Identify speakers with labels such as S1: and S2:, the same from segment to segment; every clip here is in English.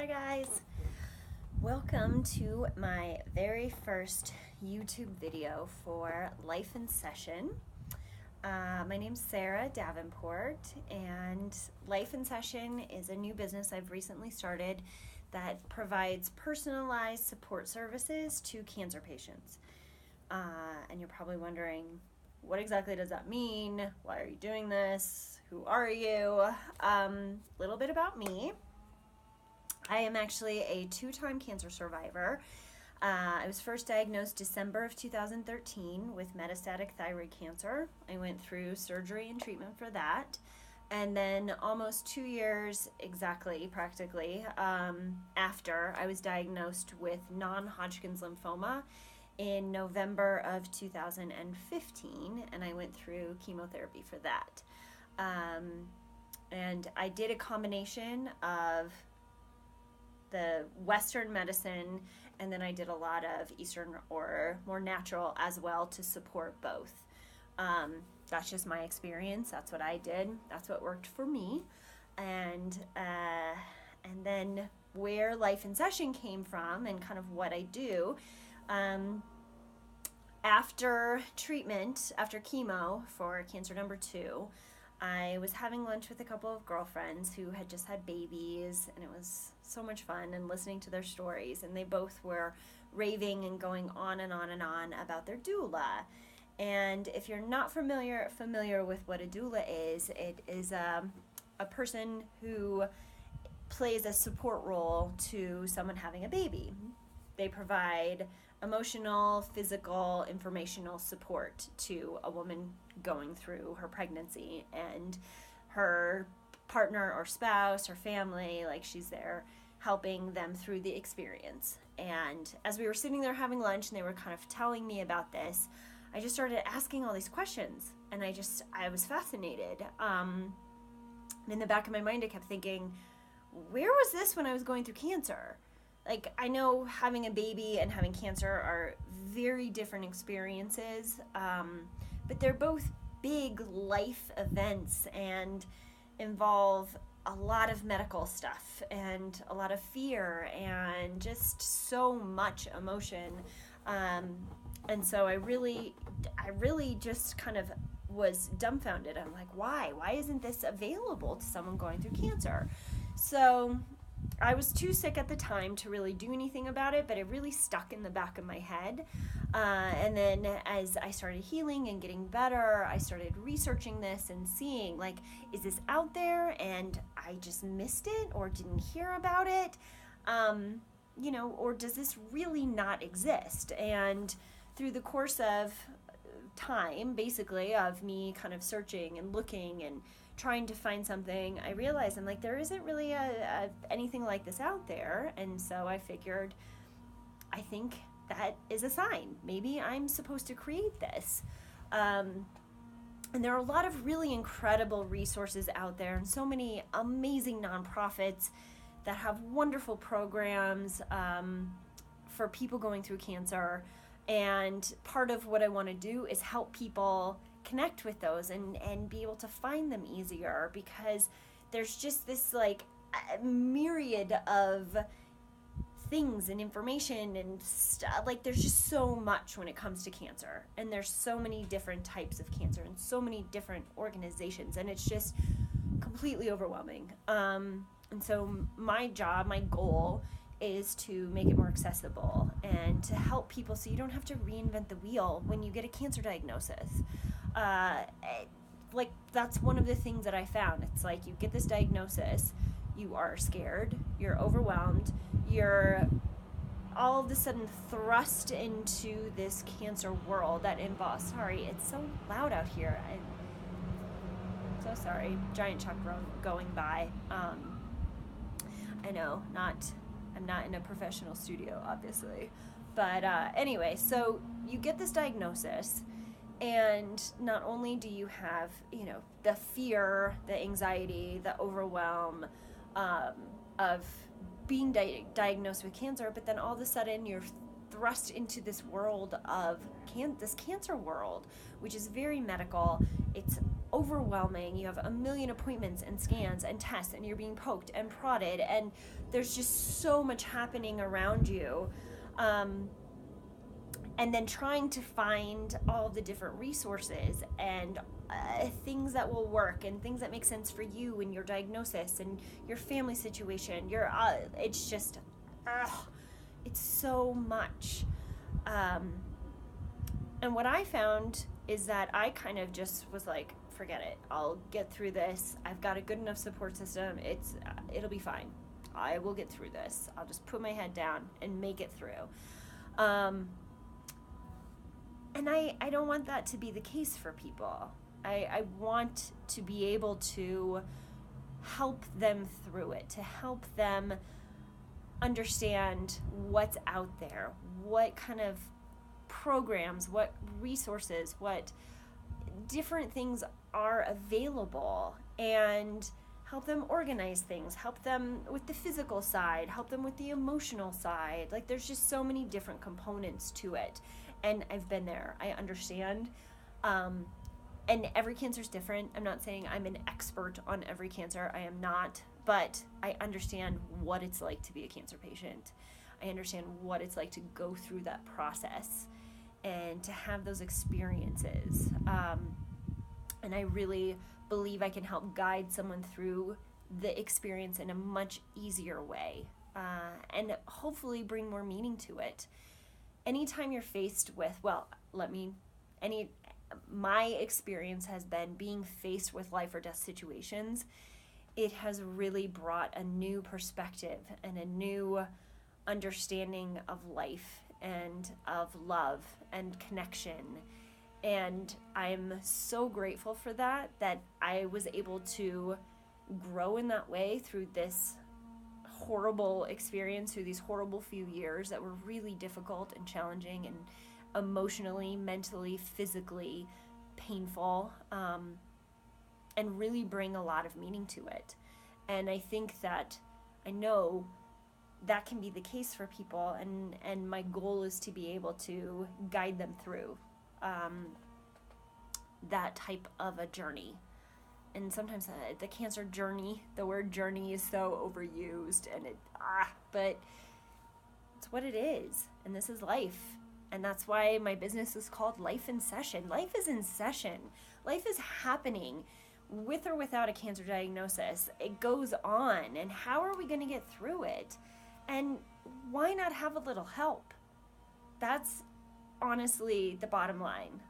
S1: Hi guys! Welcome to my very first YouTube video for Life in Session. My name's Sarah Davenport, and Life in Session is a new business I've recently started that provides personalized support services to cancer patients. And you're probably wondering, what exactly does that mean? Why are you doing this? Who are you? Little bit about me. I am actually a 2-time cancer survivor. I was first diagnosed December of 2013 with metastatic thyroid cancer. I went through surgery and treatment for that. And then almost 2 years exactly, practically, after I was diagnosed with non-Hodgkin's lymphoma in November of 2015, and I went through chemotherapy for that. And I did a combination of the Western medicine, and then I did a lot of Eastern or more natural as well to support both. That's just my experience. That's what I did. That's what worked for me. And then where Life in Session came from and kind of what I do. After treatment, after chemo for cancer number 2, I was having lunch with a couple of girlfriends who had just had babies, and it was so much fun and listening to their stories, and they both were raving and going on and on and on about their doula. And if you're not familiar with what a doula is, it is a person who plays a support role to someone having a baby. They provide emotional, physical, informational support to a woman going through her pregnancy, and her partner or spouse or family, like she's there helping them through the experience. And as we were sitting there having lunch and they were kind of telling me about this, I just started asking all these questions, and I was fascinated. In the back of my mind I kept thinking, where was this when I was going through cancer? Like, I know having a baby and having cancer are very different experiences, but they're both big life events and involve a lot of medical stuff and a lot of fear and just so much emotion. And so I really just kind of was dumbfounded. I'm like, why? Why isn't this available to someone going through cancer? So I was too sick at the time to really do anything about it, but it really stuck in the back of my head. And then as I started healing and getting better, I started researching this and seeing, like, is this out there and I just missed it or didn't hear about it? Or does this really not exist? And through the course of time, basically, of me kind of searching and looking and trying to find something, I realized I'm like, there isn't really anything like this out there. And so I figured, I think that is a sign. Maybe I'm supposed to create this. And there are a lot of really incredible resources out there, and so many amazing nonprofits that have wonderful programs for people going through cancer. And part of what I want to do is help people connect with those and be able to find them easier, because there's just this like myriad of things and information and stuff. Like, there's just so much when it comes to cancer, and there's so many different types of cancer and so many different organizations, and it's just completely overwhelming. And so my goal is to make it more accessible and to help people so you don't have to reinvent the wheel when you get a cancer diagnosis. Like, that's one of the things that I found. It's like, you get this diagnosis, you are scared, you're overwhelmed, you're all of a sudden thrust into this cancer world that involves, sorry, it's so loud out here. I'm so sorry. Giant truck going by. I know, I'm not in a professional studio, obviously. But anyway, so you get this diagnosis, and not only do you have, the fear, the anxiety, the overwhelm of being diagnosed with cancer, but then all of a sudden you're thrust into this world of this cancer world, which is very medical. It's overwhelming. You have a million appointments and scans and tests, and you're being poked and prodded, and there's just so much happening around you. And then trying to find all the different resources and things that will work and things that make sense for you and your diagnosis and your family situation. It's just, it's so much. And what I found is that I kind of just was like, forget it. I'll get through this. I've got a good enough support system. It'll be fine. I will get through this. I'll just put my head down and make it through. And I don't want that to be the case for people. I want to be able to help them through it, to help them understand what's out there, what kind of programs, what resources, what different things are available, and help them organize things, help them with the physical side, help them with the emotional side. Like, there's just so many different components to it. And I've been there. I understand. And every cancer is different. I'm not saying I'm an expert on every cancer. I am not. But I understand what it's like to be a cancer patient. I understand what it's like to go through that process and to have those experiences. And I really believe I can help guide someone through the experience in a much easier way, and hopefully bring more meaning to it. Anytime you're faced with, my experience has been being faced with life or death situations. It has really brought a new perspective and a new understanding of life and of love and connection. And I'm so grateful for that I was able to grow in that way through this horrible experience, through these horrible few years that were really difficult and challenging and emotionally, mentally, physically painful, and really bring a lot of meaning to it. And I think that I know that can be the case for people, and my goal is to be able to guide them through that type of a journey. And sometimes the cancer journey, the word journey is so overused, and but it's what it is, and this is life. And that's why my business is called Life in Session. Life is in session. Life is happening with or without a cancer diagnosis. It goes on, and how are we going to get through it? And why not have a little help? That's honestly the bottom line,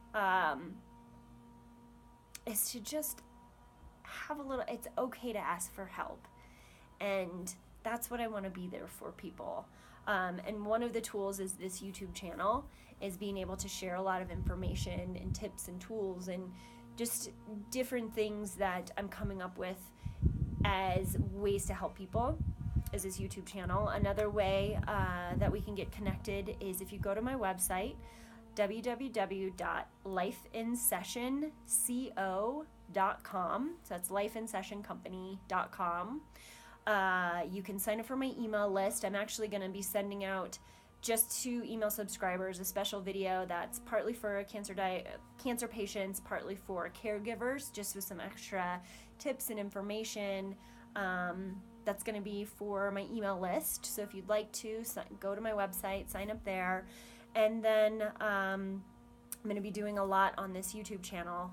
S1: is to just have a little, it's okay to ask for help. And that's what I want to be there for people. And one of the tools is this YouTube channel, is being able to share a lot of information and tips and tools and just different things that I'm coming up with as ways to help people, is this YouTube channel. Another way that we can get connected is if you go to my website, www.lifeinsessionco.com. So that's lifeinsessioncompany.com. You can sign up for my email list. I'm actually going to be sending out, just to email subscribers, a special video that's partly for cancer patients, partly for caregivers, just with some extra tips and information. That's going to be for my email list. So if you'd like to, go to my website, sign up there. And then I'm going to be doing a lot on this YouTube channel,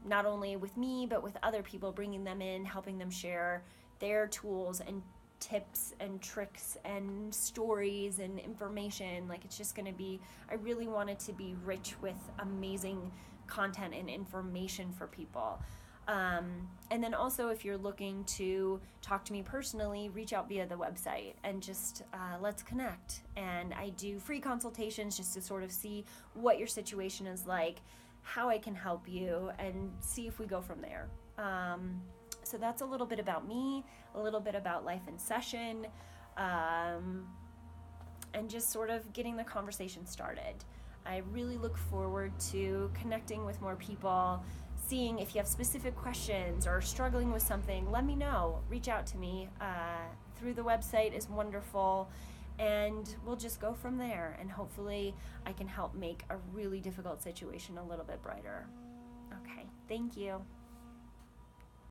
S1: not only with me, but with other people, bringing them in, helping them share their tools and tips and tricks and stories and information. Like, it's just going to be, I really want it to be rich with amazing content and information for people. And then also, if you're looking to talk to me personally, reach out via the website and just let's connect. And I do free consultations just to sort of see what your situation is like, how I can help you, and see if we go from there. So that's a little bit about me, a little bit about Life in Session, and just sort of getting the conversation started. I really look forward to connecting with more people, seeing if you have specific questions or struggling with something. Let me know. Reach out to me through the website is wonderful, and we'll just go from there. And hopefully I can help make a really difficult situation a little bit brighter. Okay. Thank you.